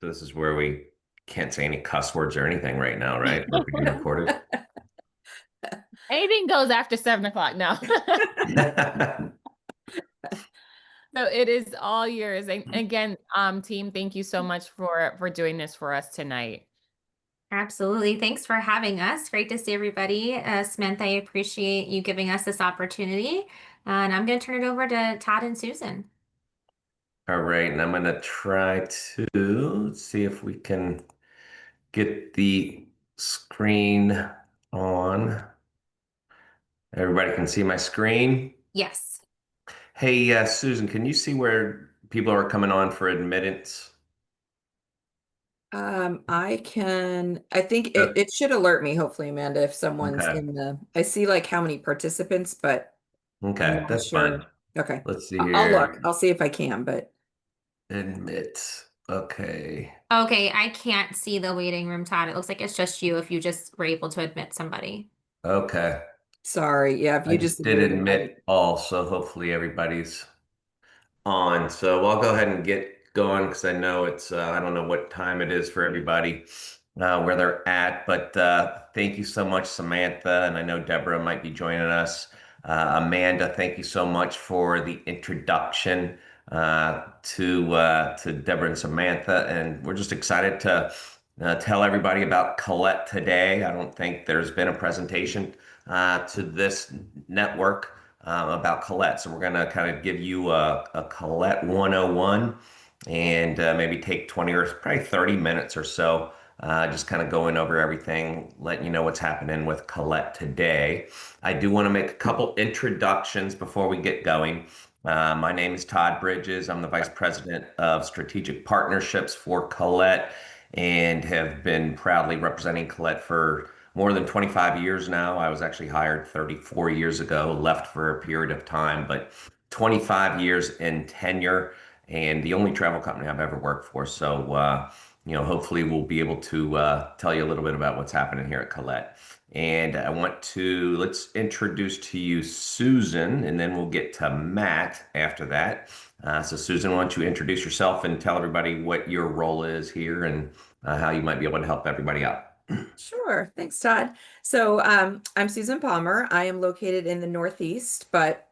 So this is where we can't say any cuss words or anything right now, right? We're being recorded. Anything goes after 7 o'clock now. So it is all yours. And again, team, thank you so much for doing this for us tonight. Absolutely. Thanks for having us. Great to see everybody. Samantha, I appreciate you giving us this opportunity. And I'm going to turn it over to Todd and Susan. All right, and I'm gonna try to see if we can get the screen on. Everybody can see my screen. Yes. Hey, Susan, can you see where people are coming on for admittance? I think Uh, it should alert me, hopefully, Amanda, if someone's Okay, in I see like how many participants, but I'm okay, not that's fine. sure. Okay. Let's see I'll look. here. I'll see if I can, but Admit. Okay. Okay, I can't see the waiting room, Todd. It looks like it's just you if you just were able to admit somebody. Okay. sorry. Yeah, if I you just just did admitted everybody. admit all, so hopefully everybody's on. So I'll go ahead and get going because I know I don't know what time it is for everybody where they're at. But thank you so much, Samantha. And I know Deborah might be joining us. Amanda, thank you so much for the introduction to Deborah and Samantha. And we're just excited to tell everybody about Collette today. I don't think there's been a presentation to this network about Collette. So we're going to kind of give you a Collette 101 and maybe take 20 or probably 30 minutes or so, just kind of going over everything, letting you know what's happening with Collette today. I do want to make a couple introductions before we get going. My name is Todd Bridges. I'm the Vice President of Strategic Partnerships for Collette and have been proudly representing Collette for more than 25 years now. I was actually hired 34 years ago, left for a period of time, but 25 years in tenure and the only travel company I've ever worked for. So, hopefully we'll be able to tell you a little bit about what's happening here at Collette. And let's introduce to you Susan, and then we'll get to Matt after that. So, Susan, why don't you introduce yourself and tell everybody what your role is here and how you might be able to help everybody out. Sure. Thanks, Todd. So I'm Susan Palmer. I am located in the Northeast, but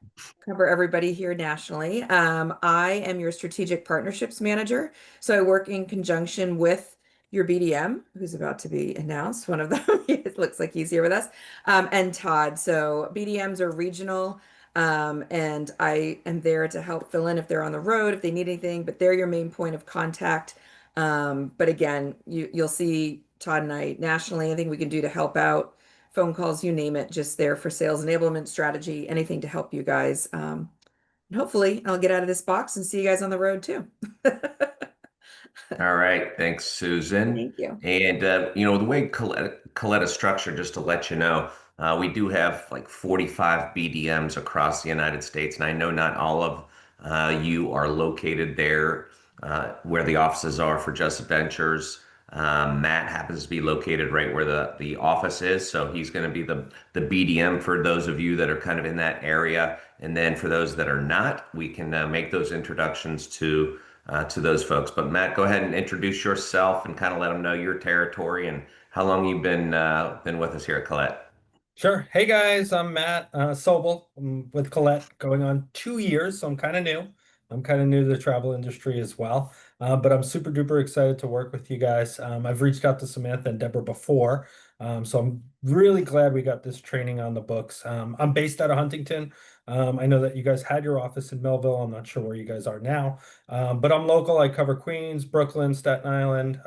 cover everybody here nationally. I am your strategic partnerships manager. So I work in conjunction with your BDM, who's about to be announced. One of them, it looks like he's here with us, and Todd. So BDMs are regional, and I am there to help fill in if they're on the road, if they need anything, but they're your main point of contact. But again, you'll see Todd and I nationally, anything we can do to help out, phone calls, you name it, just there for sales enablement strategy, anything to help you guys. And hopefully I'll get out of this box and see you guys on the road too. All right, thanks, Susan. Thank you. And the way Colette is structured, just to let you know, we do have like 45 BDMs across the United States, and I know not all of you are located there where the offices are for Just Ventures. Matt happens to be located right where the office is, so he's going to be the BDM for those of you that are kind of in that area. And then for those that are not, we can make those introductions to those folks. But Matt, go ahead and introduce yourself and kind of let them know your territory and how long you've been with us here at Collette. Sure. Hey guys, I'm Matt Sobel. I'm with Collette going on 2 years, so I'm kind of new. I'm kind of new to the travel industry as well, but I'm super duper excited to work with you guys. I've reached out to Samantha and Deborah before, so I'm really glad we got this training on the books. I'm based out of Huntington. I know that you guys had your office in Melville. I'm not sure where you guys are now, but I'm local. I cover Queens, Brooklyn, Staten Island,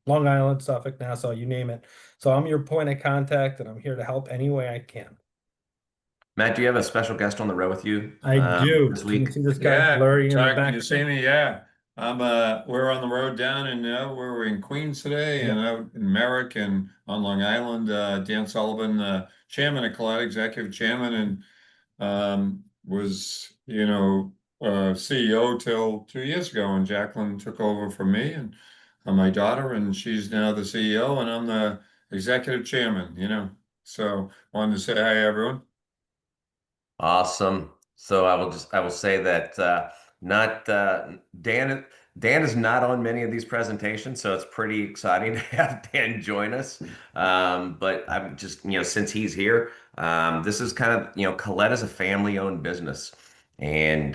Long Island, Suffolk, Nassau, you name it. So I'm your point of contact, and I'm here to help any way I can. Matt, do you have a special guest on the road with you I do. this Can you week? see this guy Yeah, blurry in the Chuck, can you back see there? me? Yeah. We're on the road down in we're in Queens today and Yeah. out in Merrick and on Long Island. Dan Sullivan, chairman of Collide, executive chairman, and was, CEO till 2 years ago. And Jacqueline took over for me and my daughter, and she's now the CEO, and I'm the executive chairman. So wanted to say hi, everyone. Awesome. So I will say that not Dan Dan is not on many of these presentations, so it's pretty exciting to have Dan join us. But I'm just, since he's here, this is kind of, Collette is a family-owned business. And,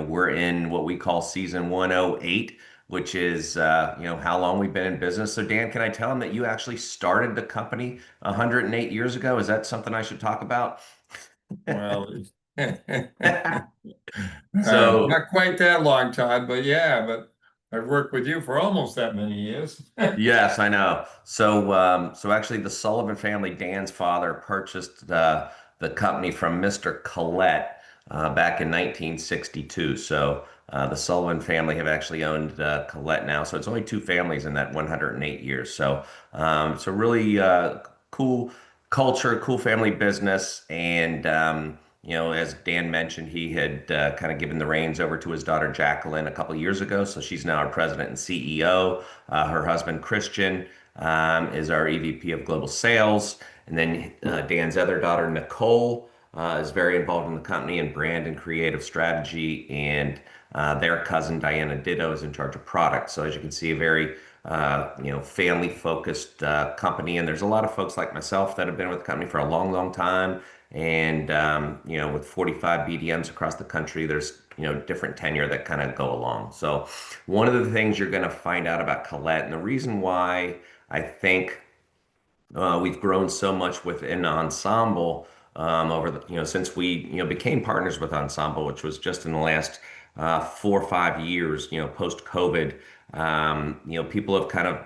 we're in what we call season 108, which is, how long we've been in business. So, Dan, can I tell him that you actually started the company 108 years ago? Is that something I should talk about? Well, So, not quite that long, Todd, but yeah, but I've worked with you for almost that many years. yes, I know. So actually, the Sullivan family, Dan's father, purchased the company from Mr. Collette back in 1962. So the Sullivan family have actually owned Collette now. So it's only two families in that 108 years. So really cool culture, cool family business, and as Dan mentioned, he had kind of given the reins over to his daughter Jacqueline a couple of years ago. So she's now our president and CEO. Her husband Christian is our EVP of global sales, and then Dan's other daughter Nicole is very involved in the company in brand and creative strategy, and their cousin Diana Ditto is in charge of product. So as you can see, a very family focused company. And there's a lot of folks like myself that have been with the company for a long, long time. And, with 45 BDMs across the country, there's, different tenure that kind of go along. So one of the things you're going to find out about Collette, and the reason why I think we've grown so much within Ensemble over since we, became partners with Ensemble, which was just in the last 4 or 5 years, post COVID. People have kind of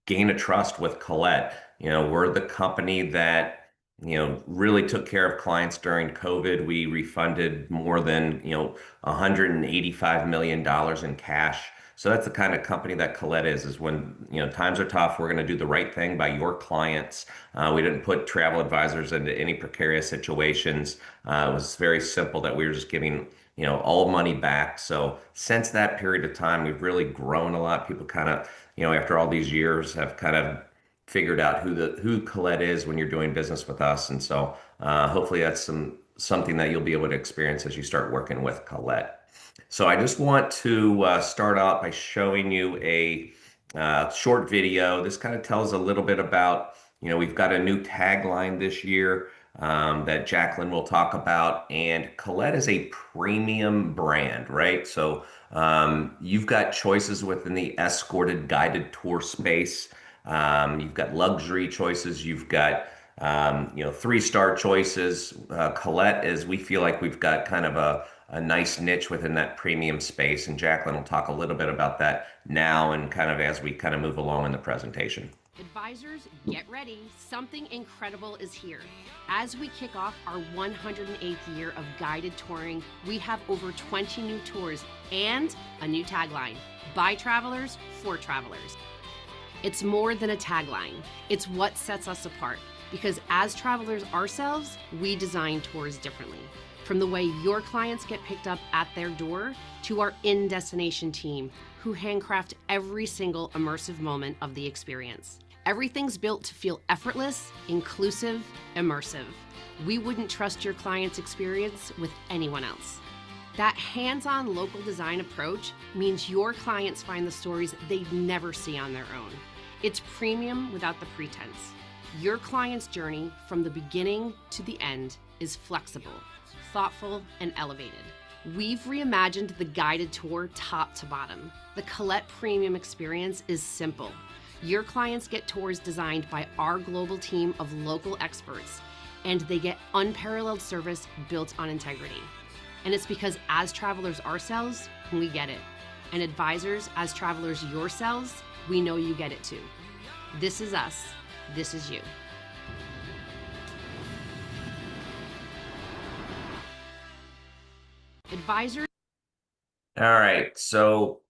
gained a trust with Collette. We're the company that, really took care of clients during COVID. We refunded more than, $185 million in cash. So that's the kind of company that Collette is when, times are tough, we're going to do the right thing by your clients. We didn't put travel advisors into any precarious situations. It was very simple that we were just giving, all money back. So since that period of time, we've really grown a lot. People kind of, after all these years have kind of figured out who Collette is when you're doing business with us. And so hopefully that's something that you'll be able to experience as you start working with Collette. So I just want to start out by showing you a short video. This kind of tells a little bit about, we've got a new tagline this year that Jacqueline will talk about. And Collette is a premium brand, right? So you've got choices within the escorted guided tour space. You've got luxury choices. You've got 3-star choices. Collette is, we feel like we've got kind of a nice niche within that premium space. And Jacqueline will talk a little bit about that now and kind of as we kind of move along in the presentation. Advisors, get ready. Something incredible is here. As we kick off our 108th year of guided touring, we have over 20 new tours and a new tagline: by travelers, for travelers. It's more than a tagline. It's what sets us apart, because as travelers ourselves, we design tours differently. From the way your clients get picked up at their door to our in-destination team who handcraft every single immersive moment of the experience. Everything's built to feel effortless, inclusive, immersive. We wouldn't trust your client's experience with anyone else. That hands-on local design approach means your clients find the stories they'd never see on their own. It's premium without the pretense. Your client's journey from the beginning to the end is flexible, thoughtful, and elevated. We've reimagined the guided tour top to bottom. The Collette Premium experience is simple. Your clients get tours designed by our global team of local experts, and they get unparalleled service built on integrity. And it's because as travelers ourselves, we get it. And advisors, as travelers yourselves, we know you get it too. This is us. This is you. Advisors. All right. So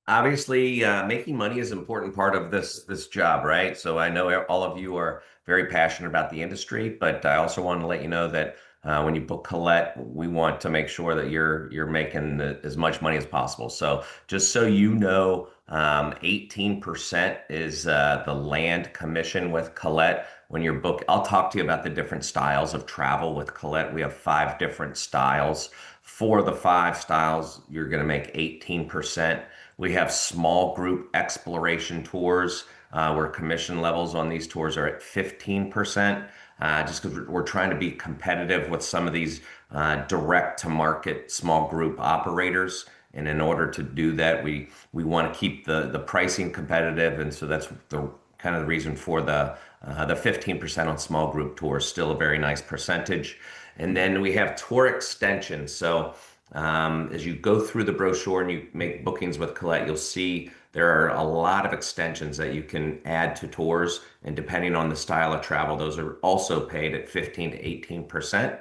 obviously, making money is an important part of this job, right? So I know all of you are very passionate about the industry, but I also want to let you know that when you book Collette, we want to make sure that you're making as much money as possible. So just so you know, 18% is the land commission with Collette. When you're book, I'll talk to you about the different styles of travel with Collette. We have 5 different styles. For the 5 styles, you're going to make 18%. We have small group exploration tours where commission levels on these tours are at 15%. Just because we're trying to be competitive with some of these direct to market small group operators. And in order to do that, we want to keep the pricing competitive. And so that's the kind of the reason for the 15% on small group tours, still a very nice percentage. And then we have tour extensions. So as you go through the brochure and you make bookings with Collette, you'll see there are a lot of extensions that you can add to tours. And depending on the style of travel, those are also paid at 15 to 18%.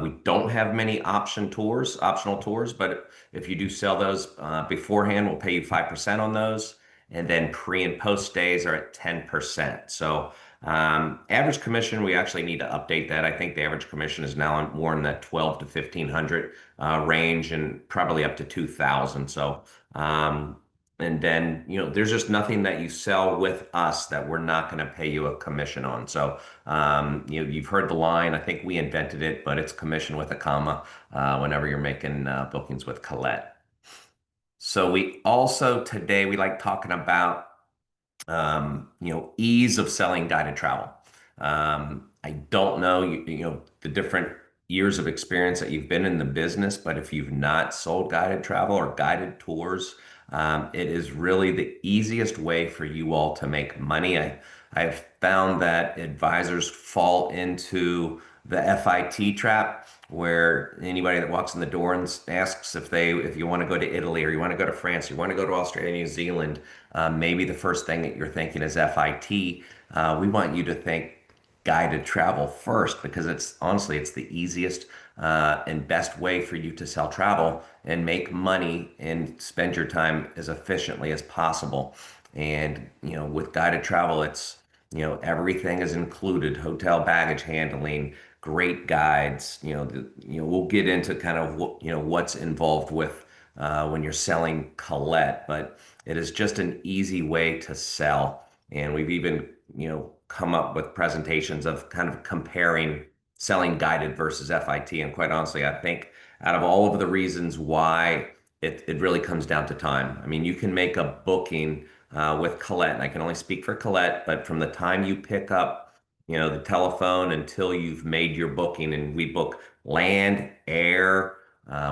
We don't have many optional tours, but if you do sell those beforehand, we'll pay you 5% on those. And then pre and post stays are at 10%. So average commission, we actually need to update that. I think the average commission is now more in that 12 to 1500 range and probably up to 2000. So and then, there's just nothing that you sell with us that we're not going to pay you a commission on. So, you've heard the line. I think we invented it, but it's commission with a comma whenever you're making bookings with Collette. So today we like talking about ease of selling guided travel. I don't know, the different years of experience that you've been in the business, but if you've not sold guided travel or guided tours, it is really the easiest way for you all to make money. I've found that advisors fall into the FIT trap, where anybody that walks in the door and asks if you want to go to Italy or you want to go to France, you want to go to Australia, New Zealand, maybe the first thing that you're thinking is FIT. We want you to think guided travel first, because it's the easiest and best way for you to sell travel and make money and spend your time as efficiently as possible. And with guided travel, it's everything is included: hotel, baggage handling, great guides. We'll get into kind of what's involved with when you're selling Collette, but it is just an easy way to sell. And we've even come up with presentations of kind of comparing selling guided versus FIT. And quite honestly, I think out of all of the reasons why, it really comes down to time. I mean, you can make a booking with Collette, and I can only speak for Collette, but from the time you pick up, the telephone until you've made your booking, and we book land, air,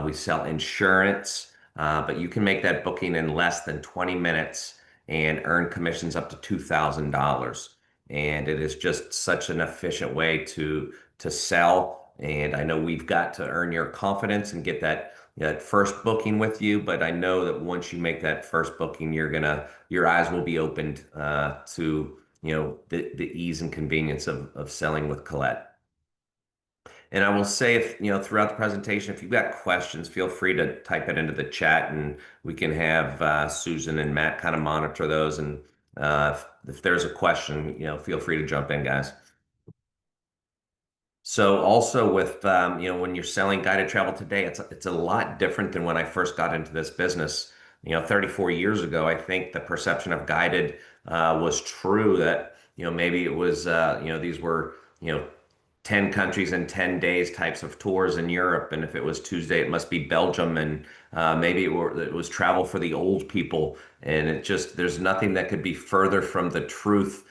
we sell insurance, but you can make that booking in less than 20 minutes and earn commissions up to $2,000. And it is just such an efficient way to sell. And I know we've got to earn your confidence and get that first booking with you, but I know that once you make that first booking, your eyes will be opened to the ease and convenience of selling with Collette. And I will say, if throughout the presentation, if you've got questions, feel free to type it into the chat, and we can have Susan and Matt kind of monitor those. And if there's a question, feel free to jump in, guys. So also with when you're selling guided travel today, it's a lot different than when I first got into this business. 34 years ago, I think the perception of guided was true, that maybe it was these were 10 countries in 10 days types of tours in Europe. And if it was Tuesday, it must be Belgium. And maybe it was travel for the old people. And there's nothing that could be further from the truth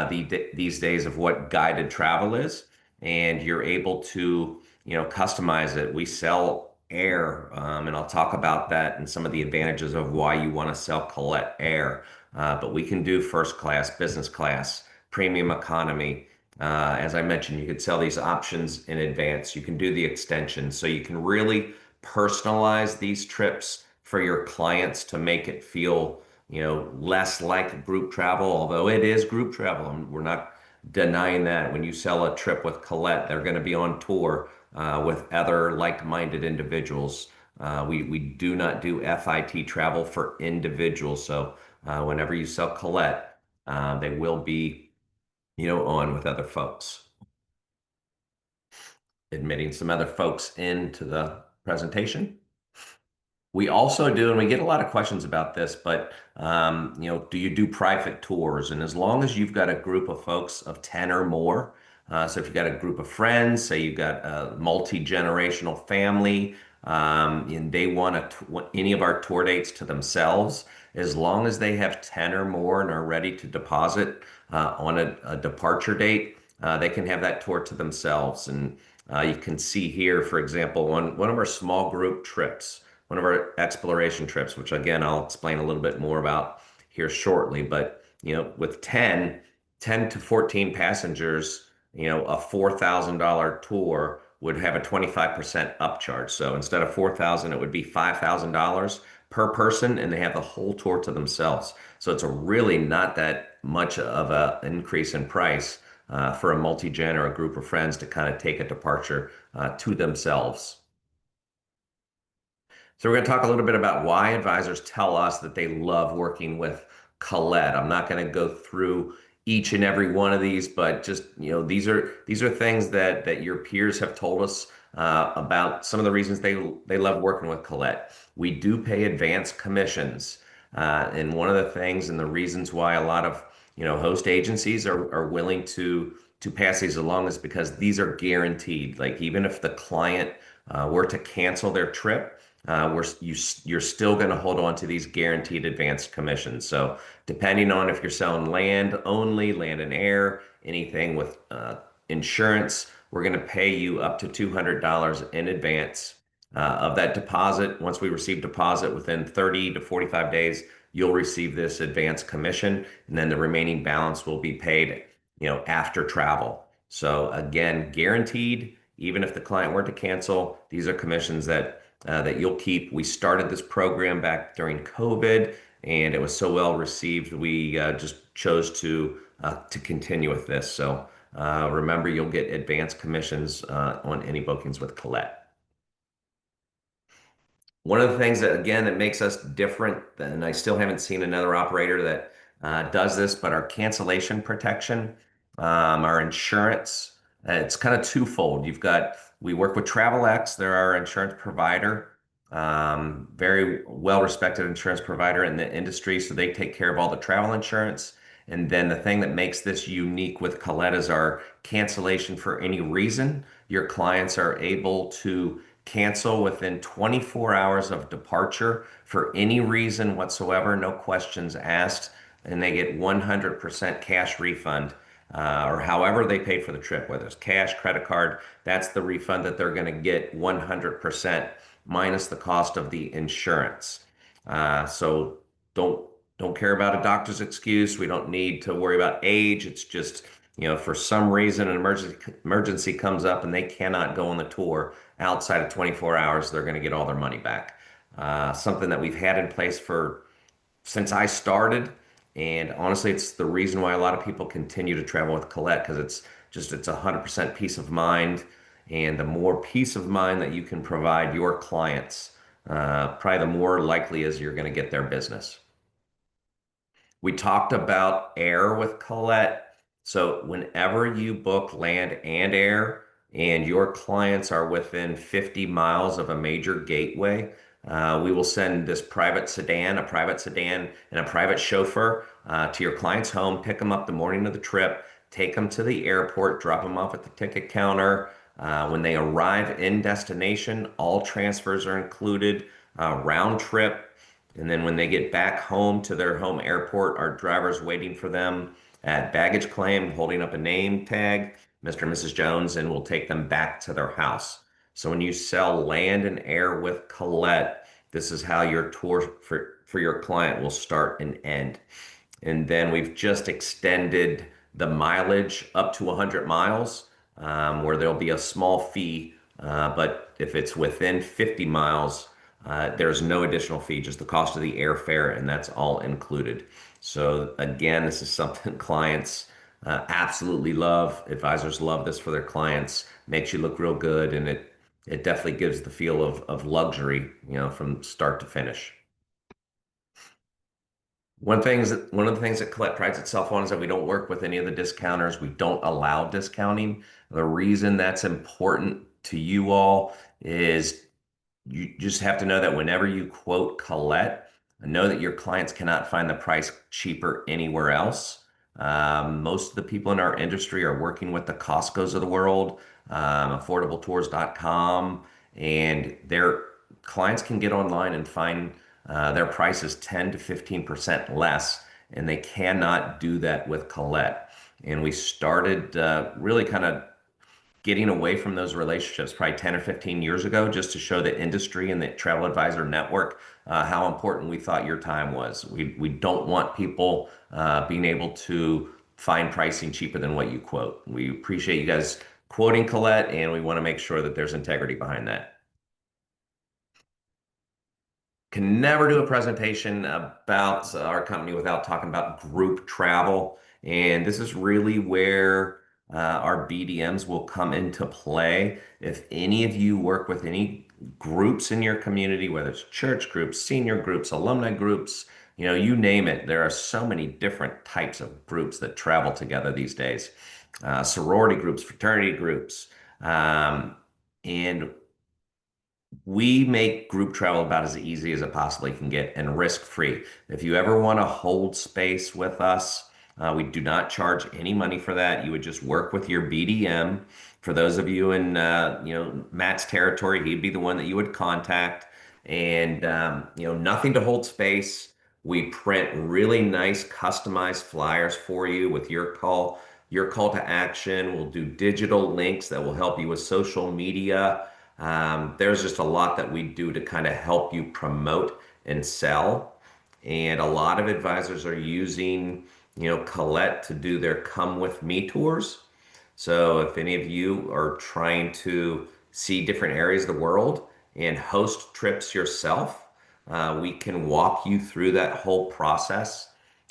these days of what guided travel is. And you're able to, customize it. We sell air, and I'll talk about that and some of the advantages of why you want to sell Collette Air. But we can do first class, business class, premium economy. As I mentioned, you could sell these options in advance. You can do the extensions. So you can really personalize these trips for your clients to make it feel, less like group travel, although it is group travel. And we're not denying that. When you sell a trip with Collette, they're going to be on tour with other like-minded individuals. We do not do FIT travel for individuals. So whenever you sell Collette, they will be on with other folks. Admitting some other folks into the presentation. We also do, and we get a lot of questions about this, but do you do private tours? And as long as you've got a group of folks of 10 or more, so if you've got a group of friends, say you've got a multi-generational family, and they want any of our tour dates to themselves, as long as they have 10 or more and are ready to deposit on a departure date, they can have that tour to themselves. And you can see here, for example, on one of our small group trips, one of our exploration trips, which again, I'll explain a little bit more about here shortly. But, with 10 to 14 passengers, a $4,000 tour would have a 25% upcharge. So instead of 4,000, it would be $5,000 per person, and they have the whole tour to themselves. So it's a really not that much of an increase in price for a multi-gen or a group of friends to kind of take a departure to themselves. So we're going to talk a little bit about why advisors tell us that they love working with Collette. I'm not going to go through each and every one of these, but just, these are things that your peers have told us about some of the reasons they love working with Collette. We do pay advance commissions. And one of the things and the reasons why a lot of, host agencies are willing to pass these along is because these are guaranteed. Like even if the client were to cancel their trip, you're still going to hold on to these guaranteed advanced commissions. So depending on if you're selling land only, land and air, anything with insurance, we're going to pay you up to $200 in advance of that deposit. Once we receive deposit within 30 to 45 days, you'll receive this advance commission, and then the remaining balance will be paid, after travel. So again, guaranteed, even if the client were to cancel, these are commissions that you'll keep. We started this program back during COVID, and it was so well received, we just chose to continue with this. So remember, you'll get advanced commissions on any bookings with Collette. One of the things that, again, that makes us different, and I still haven't seen another operator that does this, but our cancellation protection, our insurance, it's kind of twofold. We work with TravelX, they're our insurance provider, very well-respected insurance provider in the industry, so they take care of all the travel insurance. And then the thing that makes this unique with Collette is our cancellation for any reason. Your clients are able to cancel within 24 hours of departure for any reason whatsoever, no questions asked, and they get 100% cash refund, or however they paid for the trip, whether it's cash, credit card, that's the refund that they're going to get 100% minus the cost of the insurance. So don't care about a doctor's excuse. We don't need to worry about age. It's just, for some reason an emergency comes up and they cannot go on the tour outside of 24 hours, they're going to get all their money back. Something that we've had in place since I started. And honestly, it's the reason why a lot of people continue to travel with Collette, because it's 100% peace of mind. And the more peace of mind that you can provide your clients, probably the more likely is you're going to get their business. We talked about air with Collette. So whenever you book land and air and your clients are within 50 miles of a major gateway, we will send this private sedan, and a private chauffeur to your client's home, pick them up the morning of the trip, take them to the airport, drop them off at the ticket counter. When they arrive in destination, all transfers are included, round trip. And then when they get back home to their home airport, our driver's waiting for them at baggage claim, holding up a name tag, Mr. and Mrs. Jones, and we'll take them back to their house. So when you sell land and air with Collette, this is how your tour for your client will start and end. And then we've just extended the mileage up to 100 miles, where there'll be a small fee, but if it's within 50 miles, there's no additional fee, just the cost of the airfare, and that's all included. So again, this is something clients absolutely love. Advisors love this for their clients. Makes you look real good, and it definitely gives the feel of luxury, from start to finish. One of the things that Collette prides itself on is that we don't work with any of the discounters. We don't allow discounting. The reason that's important to you all is you just have to know that whenever you quote Collette, know that your clients cannot find the price cheaper anywhere else. Most of the people in our industry are working with the Costcos of the world, affordabletours.com, and their clients can get online and find their prices 10 to 15% less, and they cannot do that with Collette. And we started really kind of getting away from those relationships probably 10 or 15 years ago, just to show the industry and the travel advisor network how important we thought your time was. We don't want people being able to find pricing cheaper than what you quote. We appreciate you guys quoting Collette, and we want to make sure that there's integrity behind that. Can never do a presentation about our company without talking about group travel. And this is really where our BDMs will come into play. If any of you work with any groups in your community, whether it's church groups, senior groups, alumni groups, you name it, there are so many different types of groups that travel together these days. Sorority groups, fraternity groups. And we make group travel about as easy as it possibly can get and risk-free. If you ever want to hold space with us, we do not charge any money for that. You would just work with your BDM. For those of you in Matt's territory, he'd be the one that you would contact. And nothing to hold space. We print really nice customized flyers for you with your call to action. We'll do digital links that will help you with social media. There's just a lot that we do to kind of help you promote and sell. And a lot of advisors are using, Collette to do their Come With Me tours. So if any of you are trying to see different areas of the world and host trips yourself, we can walk you through that whole process.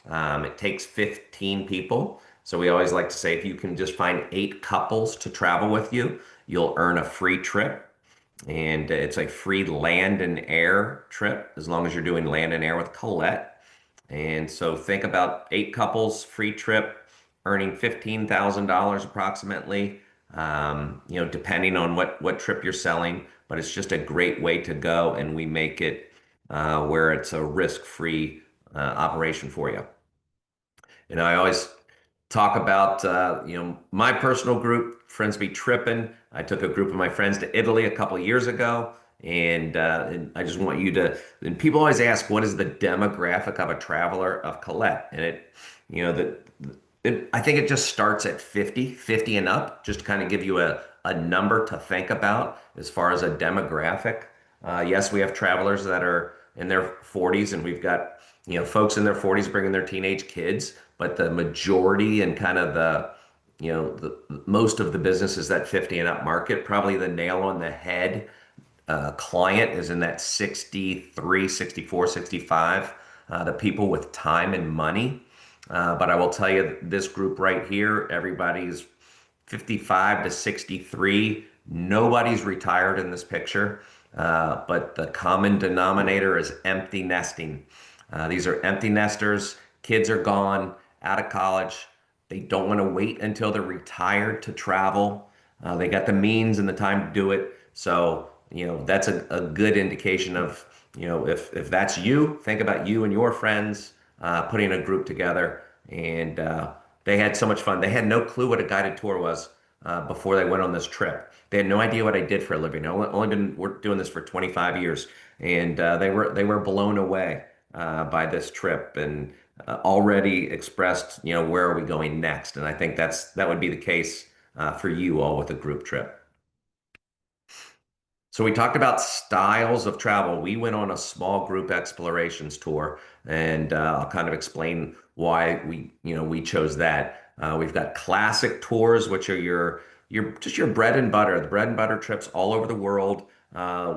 It takes 15 people. So we always like to say if you can just find 8 couples to travel with you, you'll earn a free trip. And it's a free land and air trip as long as you're doing land and air with Collette. And so think about 8 couples, free trip, earning $15,000 approximately, depending on what trip you're selling. But it's just a great way to go, and we make it where it's a risk-free operation for you. And I always talk about my personal group, Friends Be Trippin'. I took a group of my friends to Italy a couple of years ago, and I just want you to. And people always ask, what is the demographic of a traveler of Collette? And I think it just starts at 50 and up, just to kind of give you a number to think about as far as a demographic. Yes, we have travelers that are in their 40s, and we've got folks in their 40s bringing their teenage kids, but the majority and kind of the most of the business is that 50 and up market. Probably the nail on the head client is in that 63, 64, 65, the people with time and money. But I will tell you, this group right here, everybody's 55 to 63. Nobody's retired in this picture, but the common denominator is empty nesting. These are empty nesters. Kids are gone, out of college. They don't want to wait until they're retired to travel. They got the means and the time to do it. So, that's a good indication of, if that's you, think about you and your friends putting a group together. And they had so much fun. They had no clue what a guided tour was before they went on this trip. They had no idea what I did for a living. We're doing this for 25 years, and they were blown away by this trip, and already expressed, where are we going next? And I think that would be the case for you all with a group trip. So we talked about styles of travel. We went on a small group explorations tour, and I'll kind of explain why we chose that. We've got classic tours, which are your bread and butter, the bread and butter trips all over the world.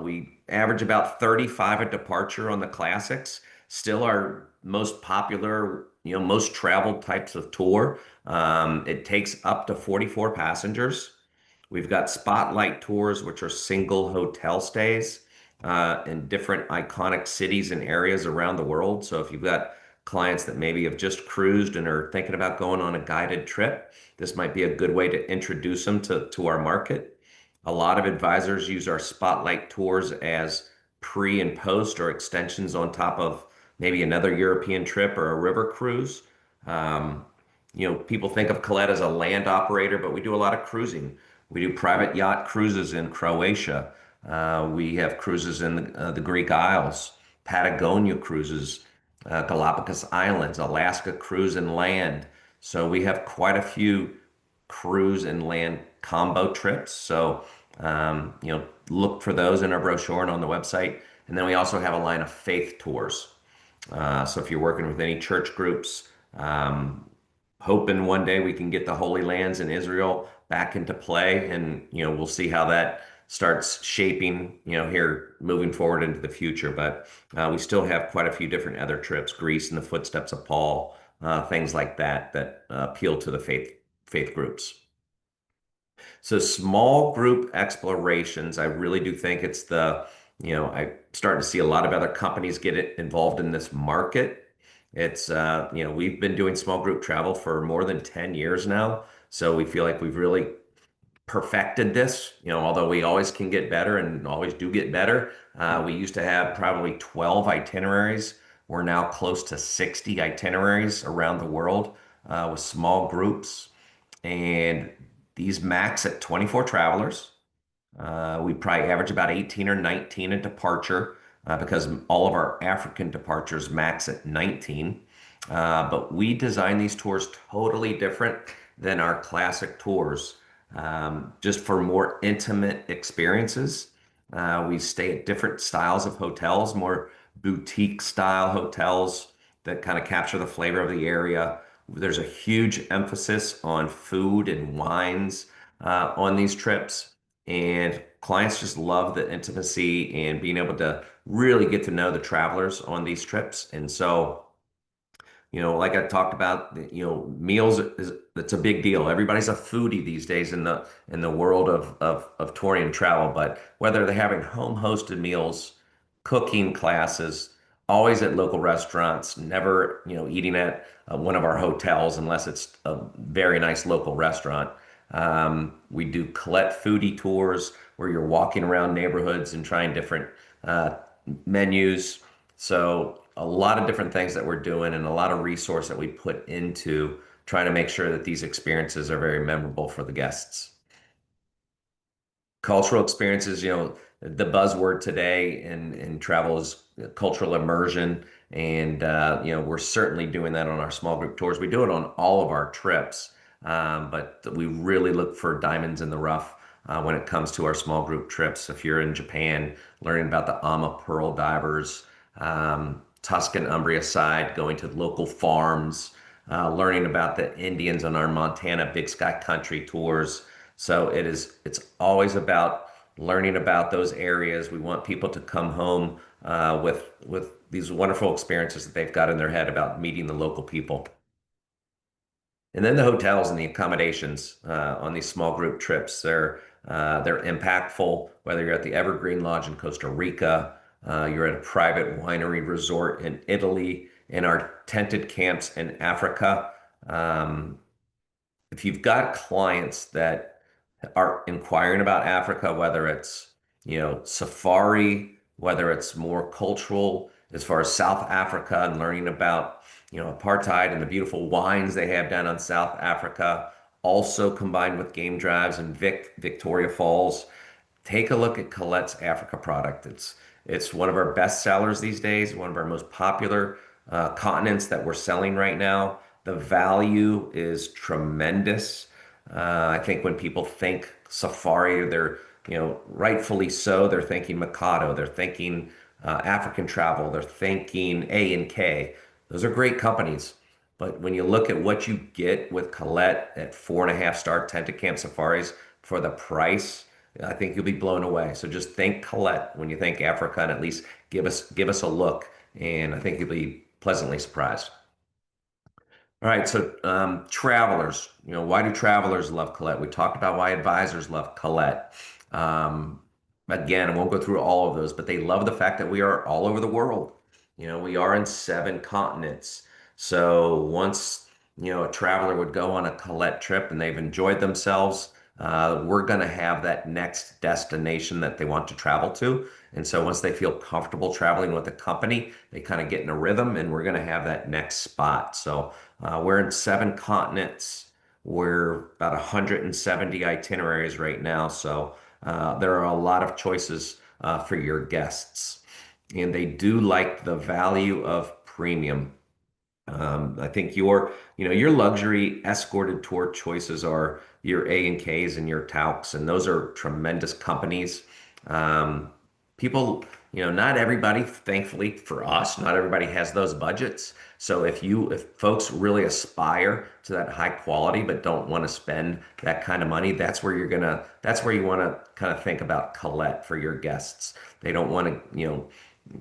We average about 35 a departure on the classics. Still our most popular, most traveled types of tour. It takes up to 44 passengers. We've got spotlight tours, which are single hotel stays in different iconic cities and areas around the world. So if you've got clients that maybe have just cruised and are thinking about going on a guided trip, this might be a good way to introduce them to our market. A lot of advisors use our spotlight tours as pre and post or extensions on top of maybe another European trip or a river cruise. Um, People think of Collette as a land operator, but we do a lot of cruising. We do private yacht cruises in Croatia. We have cruises in the Greek Isles, Patagonia cruises, Galapagos Islands, Alaska cruise and land. So we have quite a few cruise and land combo trips. So, look for those in our brochure and on the website. And then we also have a line of faith tours. So if you're working with any church groups, um, hoping one day we can get the Holy Lands in Israel back into play, and we'll see how that starts shaping, here moving forward into the future. But we still have quite a few different other trips, Greece in the footsteps of Paul, things like that that appeal to the faith groups. So small group explorations, I really do think it's I starting to see a lot of other companies get involved in this market. We've been doing small group travel for more than 10 years now. So we feel like we've really perfected this, although we always can get better and always do get better. We used to have probably 12 itineraries. We're now close to 60 itineraries around the world with small groups. And these max at 24 travelers. We probably average about 18 or 19 a departure because all of our African departures max at 19. But we design these tours totally different than our classic tours, just for more intimate experiences. We stay at different styles of hotels, more boutique style hotels that kind of capture the flavor of the area. There's a huge emphasis on food and wines on these trips, and clients just love the intimacy and being able to really get to know the travelers on these trips. And so, like I talked about, meals is it's a big deal. Everybody's a foodie these days in the world of touring and travel. But whether they're having home hosted meals, cooking classes, always at local restaurants, never eating at one of our hotels unless it's a very nice local restaurant. We do Collette foodie tours where you're walking around neighborhoods and trying different uh, menus. So a lot of different things that we're doing and a lot of resource that we put into trying to make sure that these experiences are very memorable for the guests. Cultural experiences, the buzzword today in travel is cultural immersion. And, we're certainly doing that on our small group tours. We do it on all of our trips, but we really look for diamonds in the rough when it comes to our small group trips. If you're in Japan, learning about the Ama pearl divers, Tuscan Umbria side, going to local farms, learning about the Indians on our Montana Big Sky Country tours. So it's always about learning about those areas. We want people to come home with these wonderful experiences that they've got in their head about meeting the local people. And then the hotels and the accommodations on these small group trips, they're impactful, whether you're at the Evergreen Lodge in Costa Rica, you're at a private winery resort in Italy, in our tented camps in Africa. If you've got clients that are inquiring about Africa, whether it's, safari, whether it's more cultural as far as South Africa and learning about, apartheid and the beautiful wines they have down on South Africa, also combined with game drives and Victoria Falls. Take a look at Collette's Africa product. It's one of our best sellers these days, one of our most popular continents that we're selling right now. The value is tremendous. I think when people think safari, they're, rightfully so, they're thinking Mikado, they're thinking African Travel, they're thinking A&K. Those are great companies. But when you look at what you get with Collette at 4.5-star tented camp safaris for the price, I think you'll be blown away. So just think Collette when you think Africa, and at least give us a look, and I think you'll be pleasantly surprised. All right, so travelers, why do travelers love Collette? We talked about why advisors love Collette. Um, Again, I won't go through all of those, but they love the fact that we are all over the world. We are in 7 continents. So once, a traveler would go on a Collette trip and they've enjoyed themselves, we're going to have that next destination that they want to travel to. And so once they feel comfortable traveling with the company, they kind of get in a rhythm, and we're going to have that next spot. So we're in 7 continents. We're about 170 itineraries right now. So there are a lot of choices for your guests. And they do like the value of premium. I think your luxury escorted tour choices are your A and Ks and your Tauks, and those are tremendous companies. Um, people, not everybody, thankfully for us, not everybody has those budgets. So if folks really aspire to that high quality but don't want to spend that kind of money, that's where you want to kind of think about Colette for your guests. They don't want to,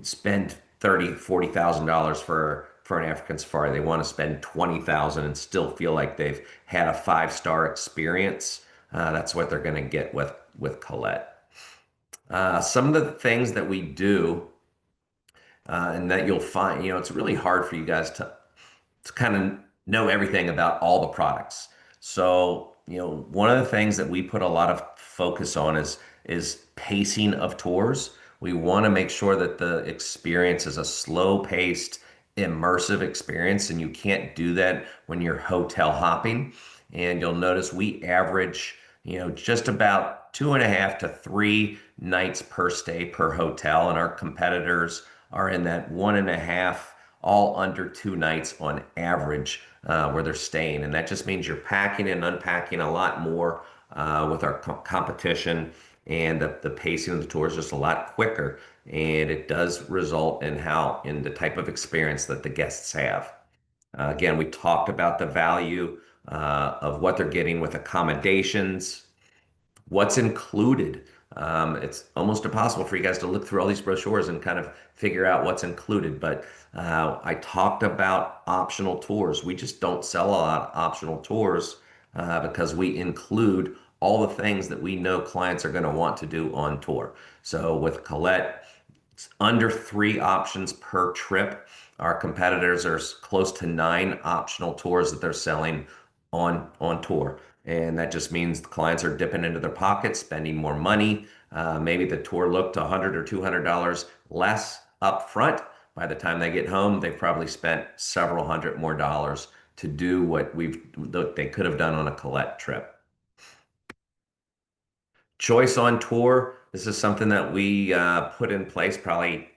spend 30, $40,000 for an African safari. They want to spend 20,000 and still feel like they've had a 5-star experience. That's what they're going to get with Colette. Some of the things that we do, and that you'll find, it's really hard for you guys to kind of know everything about all the products. So, one of the things that we put a lot of focus on is pacing of tours. We want to make sure that the experience is a slow-paced, immersive experience, and you can't do that when you're hotel hopping. And you'll notice we average, just about 2.5 to 3 nights per stay per hotel, and our competitors are in that 1.5, all under 2 nights on average, where they're staying. And that just means you're packing and unpacking a lot more with our competition, and the pacing of the tour is just a lot quicker. And it does result in the type of experience that the guests have. Again, we talked about the value of what they're getting with accommodations, what's included. It's almost impossible for you guys to look through all these brochures and kind of figure out what's included. But I talked about optional tours. We just don't sell a lot of optional tours because we include all the things that we know clients are going to want to do on tour. So with Colette, it's under 3 options per trip. Our competitors are close to 9 optional tours that they're selling on tour. And that just means the clients are dipping into their pockets, spending more money. Maybe the tour looked $100 or $200 less up front. By the time they get home, they've probably spent several hundred more dollars to do what they could have done on a Colette trip. Choice on tour. This is something that we put in place probably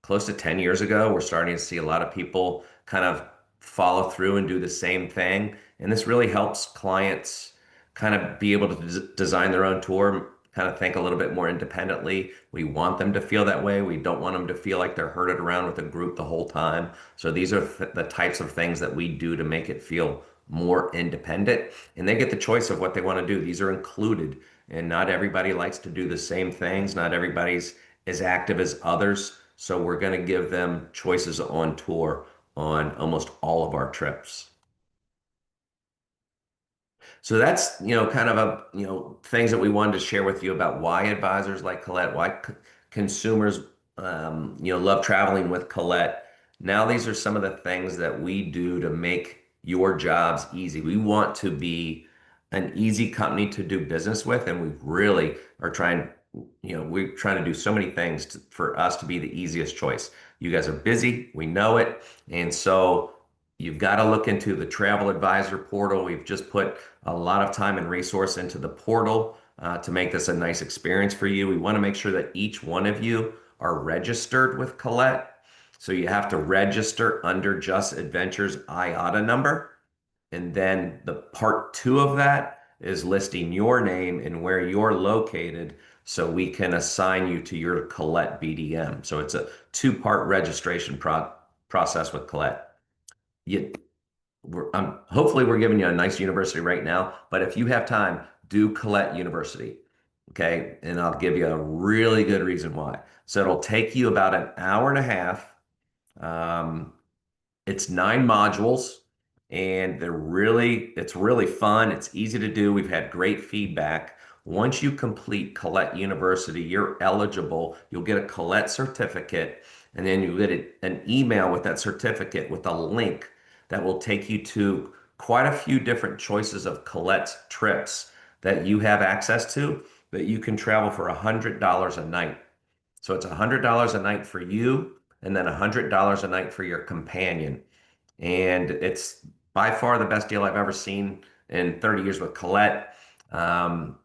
close to 10 years ago. We're starting to see a lot of people kind of follow through and do the same thing. And this really helps clients kind of be able to design their own tour, kind of think a little bit more independently. We want them to feel that way. We don't want them to feel like they're herded around with a group the whole time. So these are the types of things that we do to make it feel more independent. And they get the choice of what they want to do. These are included. And not everybody likes to do the same things. Not everybody's as active as others. So we're going to give them choices on tour on almost all of our trips. So that's, kind of things that we wanted to share with you about why advisors like Colette, why consumers, love traveling with Colette. Now, these are some of the things that we do to make your jobs easy. We want to be an easy company to do business with, and we really are we're trying to do so many things for us to be the easiest choice. You guys are busy, we know it, and so you've got to look into the Travel Advisor portal. We've just put a lot of time and resource into the portal to make this a nice experience for you. We want to make sure that each one of you are registered with Colette. So you have to register under Just Adventures IATA number. And then the part 2 of that is listing your name and where you're located so we can assign you to your Colette BDM. So it's a 2-part registration process with Colette. Hopefully we're giving you a nice university right now, but if you have time, do Colette University. Okay. And I'll give you a really good reason why. So it'll take you about an hour and a half. It's 9 modules and it's really fun. It's easy to do. We've had great feedback. Once you complete Colette University, you're eligible. You'll get a Colette certificate, and then you get an email with that certificate with a link that will take you to quite a few different choices of Colette's trips that you have access to that you can travel for $100 a night. So it's $100 a night for you and then $100 a night for your companion. And it's by far the best deal I've ever seen in 30 years with Collette.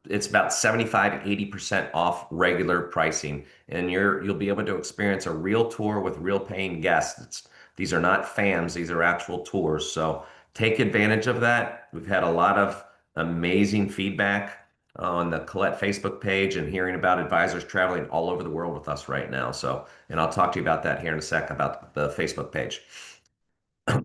It's about 75, 80% off regular pricing, and you'll be able to experience a real tour with real paying guests. These are not fans, these are actual tours. So take advantage of that. We've had a lot of amazing feedback on the Collette Facebook page and hearing about advisors traveling all over the world with us right now. So, and I'll talk to you about that here in a sec about the Facebook page.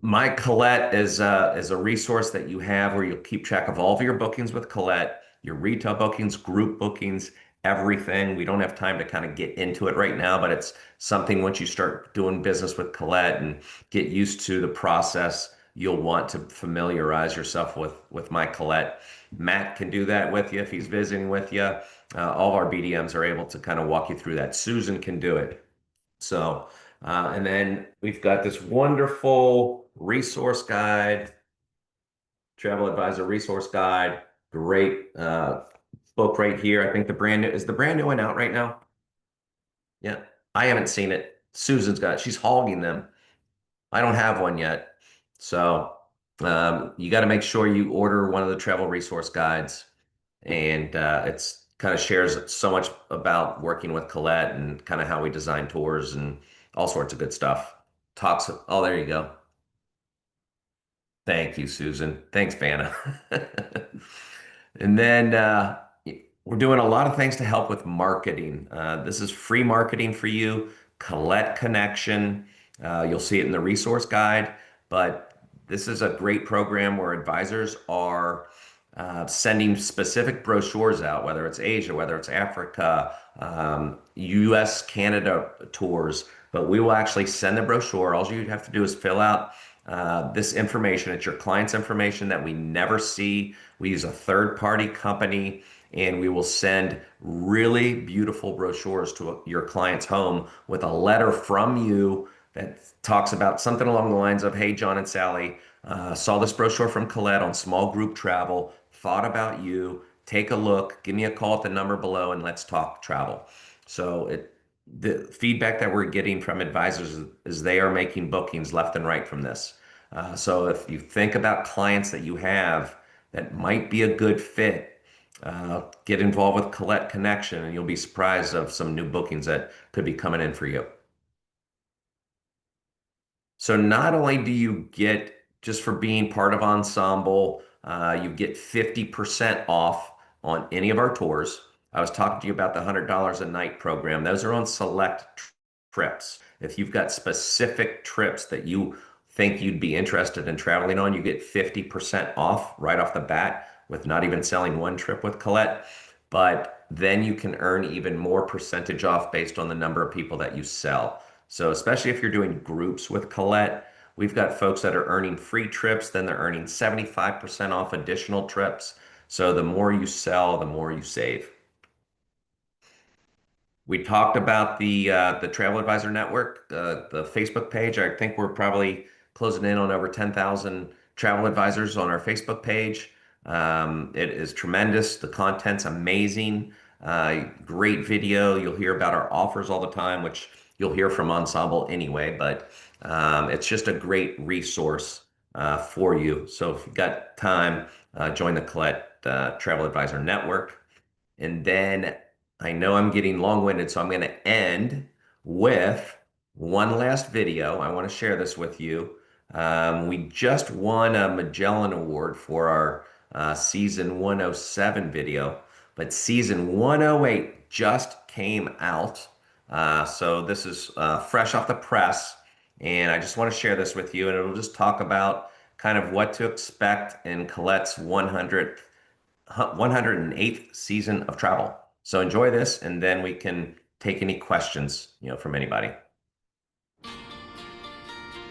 My Collette is a resource that you have where you'll keep track of all of your bookings with Collette, your retail bookings, group bookings, everything. We don't have time to kind of get into it right now, but it's something once you start doing business with Collette and get used to the process, you'll want to familiarize yourself with my Collette. Matt can do that with you if he's visiting with you. All of our BDMs are able to kind of walk you through that. Susan can do it. So, and then we've got this wonderful resource guide, travel advisor resource guide, great book right here. I think is the brand new one out right now? Yeah, I haven't seen it. Susan's got it. She's hogging them. I don't have one yet. So you got to make sure you order one of the travel resource guides. And it's kind of shares so much about working with Collette and kind of how we design tours and all sorts of good stuff. Oh, there you go. Thank you, Susan. Thanks, Vanna. And then we're doing a lot of things to help with marketing. This is free marketing for you, Collette Connection. You'll see it in the resource guide, but this is a great program where advisors are sending specific brochures out, whether it's Asia, whether it's Africa, US, Canada tours. But we will actually send the brochure. All you have to do is fill out this information. It's your client's information that we never see. We use a third-party company, and we will send really beautiful brochures to your client's home with a letter from you that talks about something along the lines of, hey, John and Sally, saw this brochure from Collette on small group travel, thought about you, take a look, give me a call at the number below, and let's talk travel. So the feedback that we're getting from advisors is they are making bookings left and right from this. So if you think about clients that you have that might be a good fit, get involved with Collette Connection, and you'll be surprised of some new bookings that could be coming in for you. So not only do you get, just for being part of Ensemble, you get 50% off on any of our tours. I was talking to you about the $100 a night program. Those are on select trips. If you've got specific trips that you think you'd be interested in traveling on, you get 50% off right off the bat with not even selling one trip with Collette. But then you can earn even more percentage off based on the number of people that you sell. So especially if you're doing groups with Collette, we've got folks that are earning free trips, then they're earning 75% off additional trips. So the more you sell, the more you save. We talked about the Travel Advisor Network, the Facebook page. I think we're probably closing in on over 10,000 travel advisors on our Facebook page. It is tremendous. The content's amazing. Great video. You'll hear about our offers all the time, which you'll hear from Ensemble anyway, but it's just a great resource for you. So if you've got time, join the Collette Travel Advisor Network. And then I know I'm getting long-winded, so I'm going to end with one last video. I want to share this with you. We just won a Magellan Award for our season 107 video, but season 108 just came out. So this is fresh off the press, and I just want to share this with you, and it'll just talk about kind of what to expect in Collette's 108th season of travel. So enjoy this, and then we can take any questions, from anybody.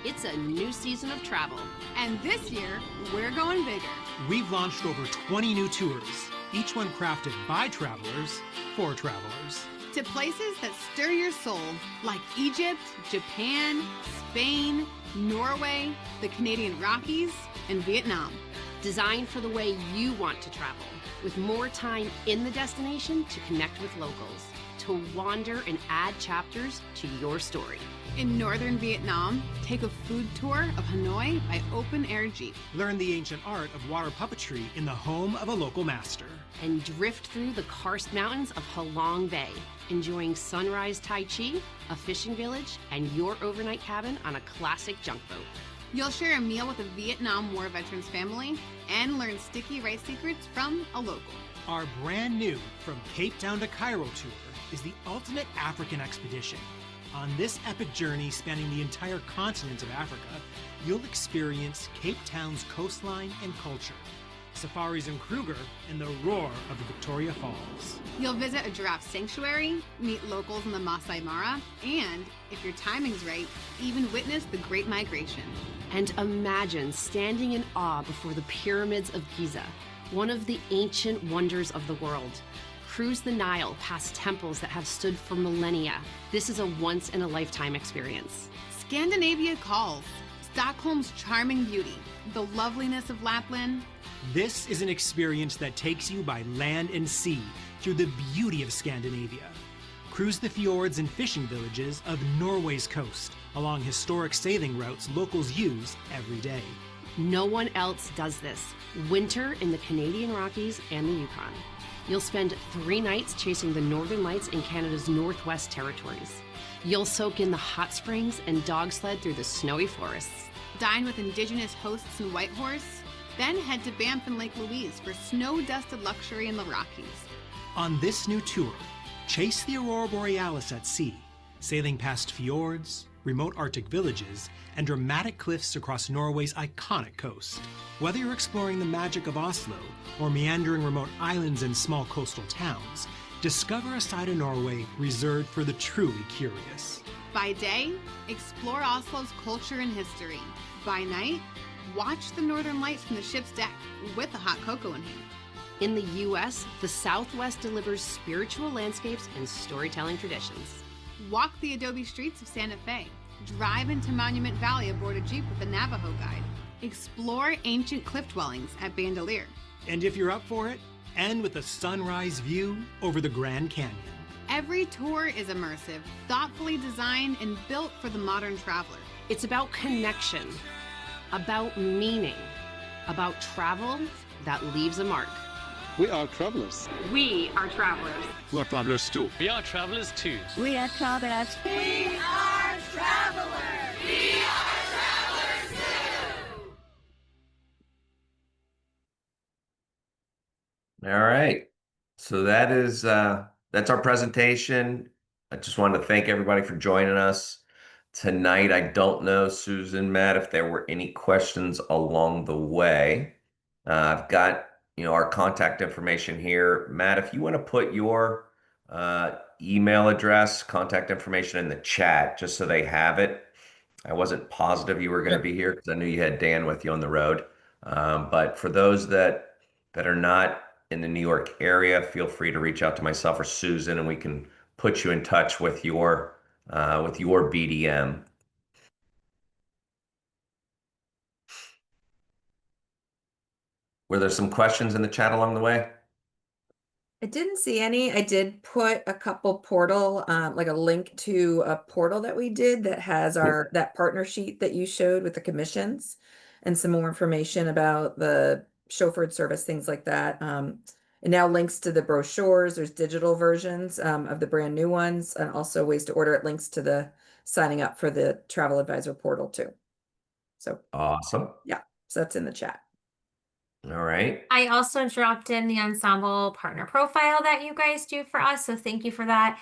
It's a new season of travel. And this year, we're going bigger. We've launched over 20 new tours, each one crafted by travelers for travelers. To places that stir your soul, like Egypt, Japan, Spain, Norway, the Canadian Rockies, and Vietnam. Designed for the way you want to travel, with more time in the destination to connect with locals, to wander and add chapters to your story. In northern Vietnam, take a food tour of Hanoi by Open Air Jeep. Learn the ancient art of water puppetry in the home of a local master. And drift through the karst mountains of Halong Bay, enjoying sunrise Tai Chi, a fishing village, and your overnight cabin on a classic junk boat. You'll share a meal with a Vietnam War veterans family and learn sticky rice secrets from a local. Our brand new From Cape Town to Cairo tour is the ultimate African expedition. On this epic journey spanning the entire continent of Africa, you'll experience Cape Town's coastline and culture, safaris in Kruger, and the roar of the Victoria Falls. You'll visit a giraffe sanctuary, meet locals in the Masai Mara, and, if your timing's right, even witness the Great Migration. And imagine standing in awe before the pyramids of Giza, one of the ancient wonders of the world. Cruise the Nile past temples that have stood for millennia. This is a once-in-a-lifetime experience. Scandinavia calls. Stockholm's charming beauty, the loveliness of Lapland. This is an experience that takes you by land and sea through the beauty of Scandinavia. Cruise the fjords and fishing villages of Norway's coast along historic sailing routes locals use every day. No one else does this. Winter in the Canadian Rockies and the Yukon. You'll spend 3 nights chasing the northern lights in Canada's Northwest Territories. You'll soak in the hot springs and dog sled through the snowy forests. Dine with Indigenous hosts in Whitehorse, then head to Banff and Lake Louise for snow-dusted luxury in the Rockies. On this new tour, chase the Aurora Borealis at sea, sailing past fjords, remote Arctic villages, and dramatic cliffs across Norway's iconic coast. Whether you're exploring the magic of Oslo or meandering remote islands and small coastal towns, discover a side of Norway reserved for the truly curious. By day, explore Oslo's culture and history. By night, watch the northern lights from the ship's deck with a hot cocoa in hand. In the U.S., the Southwest delivers spiritual landscapes and storytelling traditions. Walk the adobe streets of Santa Fe. Drive into Monument Valley aboard a Jeep with a Navajo guide. Explore ancient cliff dwellings at Bandelier. And if you're up for it, end with a sunrise view over the Grand Canyon. Every tour is immersive, thoughtfully designed and built for the modern traveler. It's about connection, about meaning, about travel that leaves a mark. We are travelers. We are travelers. We are travelers too. We are travelers too. We are travelers. We are travelers. We are travelers too. All right. So that's our presentation. I just wanted to thank everybody for joining us tonight. I don't know, Susan, Matt, if there were any questions along the way. I've got our contact information here. Matt, if you want to put your email address, contact information in the chat, just so they have it. I wasn't positive you were going to be here because I knew you had Dan with you on the road. But for those that are not in the New York area, feel free to reach out to myself or Susan, and we can put you in touch with your BDM. Were there some questions in the chat along the way? I didn't see any. I did put a couple portal, like a link to a portal that we did that has that partner sheet that you showed with the commissions and some more information about the chauffeured service, things like that. It now links to the brochures. There's digital versions of the brand new ones, and also ways to order it, links to the signing up for the travel advisor portal too. So awesome. Yeah, so that's in the chat. All right. I also dropped in the ensemble partner profile that you guys do for us, so thank you for that.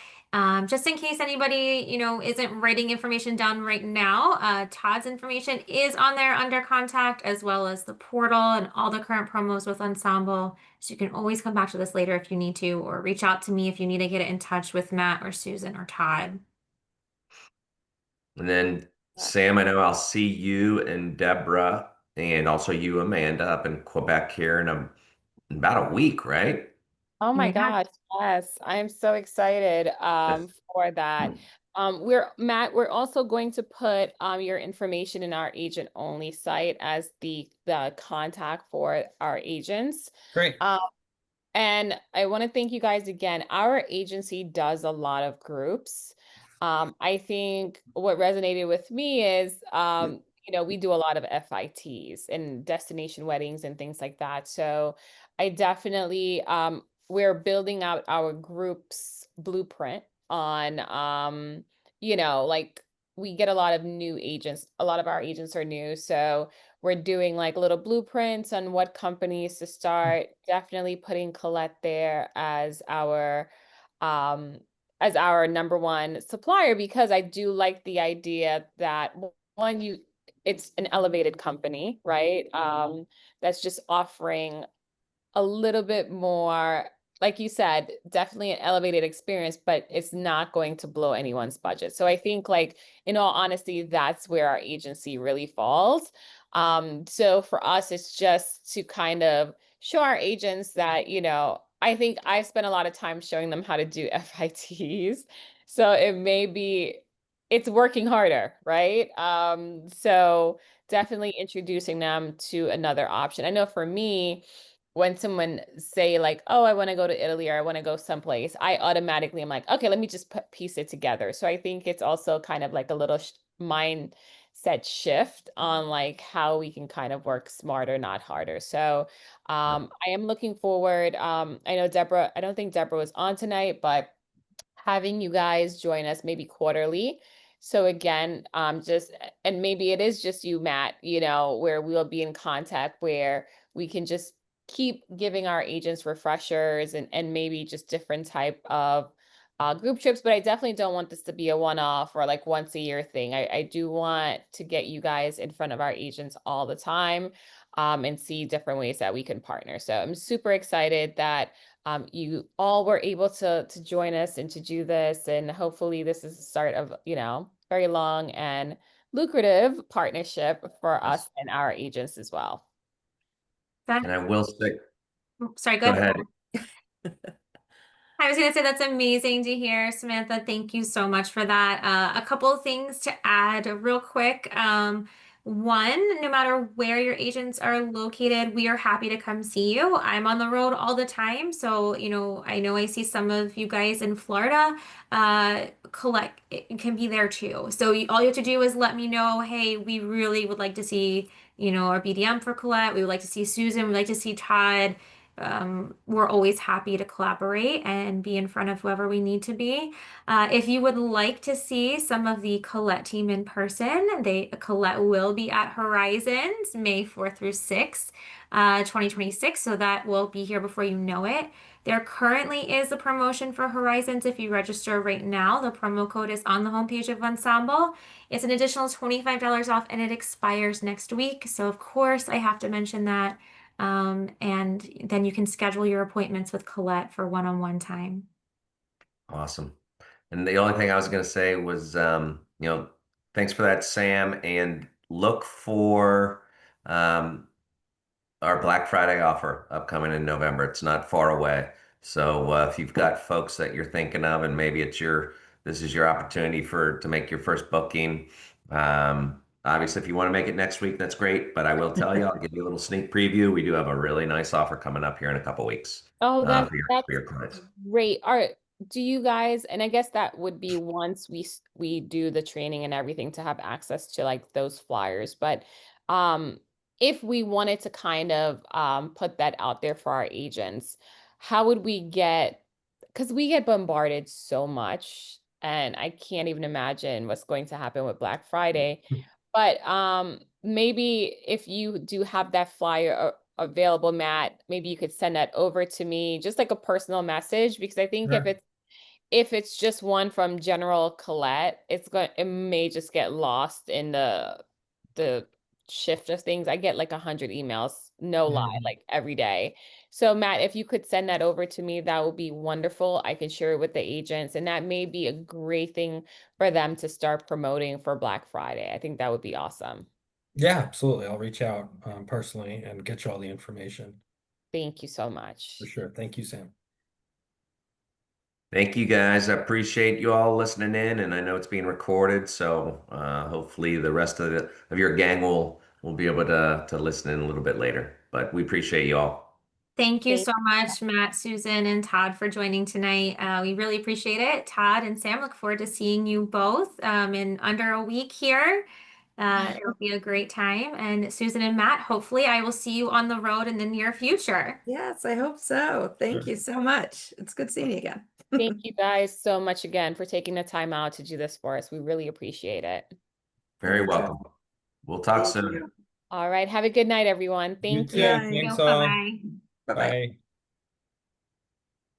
Just in case anybody, isn't writing information down right now, Todd's information is on there under contact, as well as the portal and all the current promos with ensemble. So you can always come back to this later if you need to, or reach out to me if you need to get in touch with Matt or Susan or Todd. And then Sam, I know I'll see you and Deborah and also you, Amanda, up in Quebec here in about a week, right? Oh my Yeah. gosh, yes. I'm so excited for that. We're also going to put your information in our agent only site as the contact for our agents. Great. And I want to thank you guys again. Our agency does a lot of groups. I think what resonated with me is, we do a lot of FITs and destination weddings and things like that. So I definitely, we're building out our group's blueprint on, like we get a lot of new agents. A lot of our agents are new. So we're doing like little blueprints on what companies to start. Definitely putting Collette there um as our number one supplier, because I do like the idea that one, it's an elevated company, right? That's just offering a little bit more, like you said, definitely an elevated experience, but it's not going to blow anyone's budget. So I think, like, in all honesty, that's where our agency really falls. So for us, it's just to kind of show our agents that, I think I spent a lot of time showing them how to do FITs. So it's working harder, right? So definitely introducing them to another option. I know for me, when someone say like, oh, I want to go to Italy or I want to go someplace, I automatically am like, okay, let me just piece it together. So I think it's also kind of like a little mindset shift on like how we can kind of work smarter, not harder. So I am looking forward. I know Deborah, I don't think Deborah was on tonight, but having you guys join us maybe quarterly. So again, and maybe it is just you, Matt, where we'll be in contact where we can just keep giving our agents refreshers and maybe just different type of group trips. But I definitely don't want this to be a one-off or like once a year thing. I do want to get you guys in front of our agents all the time, and see different ways that we can partner. So I'm super excited that you all were able to join us and to do this, and hopefully this is the start of very long and lucrative partnership for us and our agents as well. And I will say, Sorry, go go ahead. ahead. I was going to say that's amazing to hear, Samantha. Thank you so much for that. A couple of things to add real quick. One, no matter where your agents are located, we are happy to come see you. I'm on the road all the time, so I know I see some of you guys in Florida. Collette can be there too. So all you have to do is let me know, hey, we really would like to see, our BDM for Collette. We would like to see Susan. We'd like to see Todd. We're always happy to collaborate and be in front of whoever we need to be. If you would like to see some of the Collette team in person, Collette will be at Horizons May 4th through 6th, 2026. So that will be here before you know it. There currently is a promotion for Horizons. If you register right now, the promo code is on the homepage of Ensemble. It's an additional $25 off and it expires next week. So of course I have to mention that. And then you can schedule your appointments with Collette for one-on-one time. Awesome. And the only thing I was going to say was, thanks for that, Sam, and look for our Black Friday offer upcoming in November. It's not far away. So if you've got folks that you're thinking of, and maybe this is your opportunity to make your first booking. Obviously, if you want to make it next week, that's great. But I will tell you, I'll give you a little sneak preview. We do have a really nice offer coming up here in a couple weeks. Oh, For that's your clients. great. Do you guys, and I guess that would be once we do the training and everything to have access to like those flyers. But if we wanted to kind of put that out there for our agents, how would we because we get bombarded so much, and I can't even imagine what's going to happen with Black Friday. But maybe if you do have that flyer available, Matt, maybe you could send that over to me, just like a personal message, because I think Sure. if it's just one from General Collette, it may just get lost in the shift of things. I get like 100 emails, no lie, like every day. So Matt, if you could send that over to me, that would be wonderful. I can share it with the agents, and that may be a great thing for them to start promoting for Black Friday. I think that would be awesome. Yeah, absolutely. I'll reach out personally and get you all the information. Thank you so much. For sure. Thank you, Sam. Thank you guys. I appreciate you all listening in, and I know it's being recorded, so hopefully the rest of your gang will be able to listen in a little bit later. But we appreciate you all. Thank you Thank so much, Matt, Susan, and Todd for joining tonight. We really appreciate it. Todd and Sam, look forward to seeing you both in under a week here. It'll be a great time. And Susan and Matt, hopefully I will see you on the road in the near future. Yes, I hope so. Thank you so much. It's good seeing you again. Thank you guys so much again for taking the time out to do this for us. We really appreciate it. Very welcome. We'll talk Thank soon. you. All right. Have a good night, everyone. Thank too. you. Bye. Thanks Bye all. bye. Bye-bye. Bye.